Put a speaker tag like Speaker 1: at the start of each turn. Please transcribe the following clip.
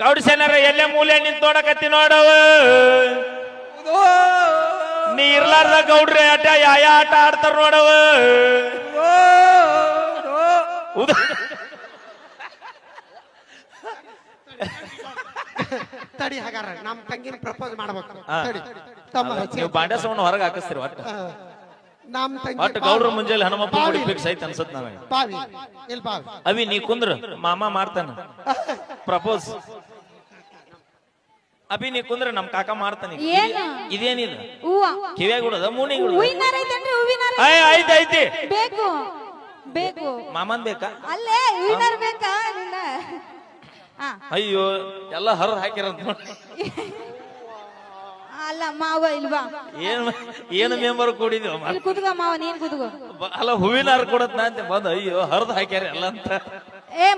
Speaker 1: ಗೌಡ್ಸೇನಾರ ಎಲ್ಲೇ ಮೂಲೆ ನಿಂತ ನೋಡಕತ್ತಿ ನೋಡವ ನೀ ಇರ್ಲಾರ್ದ ಗೌಡ್ರಿ ಆಟ ಯಾವ ಆಟ ಆಡ್ತಾರ ನೋಡವ
Speaker 2: ತಡಿ ಹಾಗಾರ ನಮ್ ತಂಗಿನ ಪ್ರಪೋಸ್ ಮಾಡ್ಬೇಕು.
Speaker 1: ನೀವು ಬಾಂಡೆ ಸೌಂಡ್ ಹೊರಗೆ ಹಾಕಿಸ್ತೀರಿ ಒಟ್ಟು
Speaker 2: ನಮ್ ತಂಗಿ
Speaker 1: ಒಟ್ಟು ಗೌಡ್ರ ಮುಂಜಾನೆ ಹನುಮಪ್ಪ ಗುಡಿ ಫಿಕ್ಸ್ ಐತೆ ಅನ್ಸತ್ ನನಗೆ.
Speaker 2: ಬಾವಿ ಎಲ್ ಬಾವಿ
Speaker 1: ಅವಿ ನೀ ಕುಂದ್ರ ಮಾಮ ಮಾಡ್ತಾನ ಪ್ರಪೋಸ್. ಅಭಿ ನೀ ಕುಂದ್ರ ನಮ್ ಕಾಕ ಮಾಡ್ತಾನೆ. ಇದೇನಿದ ಕಿವ್ಯಾಗ ಬಿಡೋದ ಮೂನಿಗೆ ಐತಿ ಐತಿ
Speaker 3: ಬೇಕು ಬೇಕು
Speaker 1: ಮಾಮನ್ ಬೇಕಾ
Speaker 3: ಅಲ್ಲೇ ಹೂವಿನಾರ ಬೇಕಾ
Speaker 1: ಅಯ್ಯೋ ಎಲ್ಲ ಹರಿದ್ ಹಾಕಿರಂತ
Speaker 3: ಅಲ್ಲ ಮಾವ ಇಲ್ವಾ
Speaker 1: ಏನು ಮೆಂಬರ್ ಕೂಡಿದ್ವಿ
Speaker 3: ಕುದ್ಗ ಮಾವ ನೀನ್ ಕುದ್ಗೋ
Speaker 1: ಅಲ್ಲ ಹೂವಿನ ಹಾರ ಕೊಡತ್ ನಾ ಅಂತ ಬಂದ ಅಯ್ಯೋ ಹರಿದ್ ಹಾಕ್ಯಾರ ಎಲ್ಲ ಅಂತ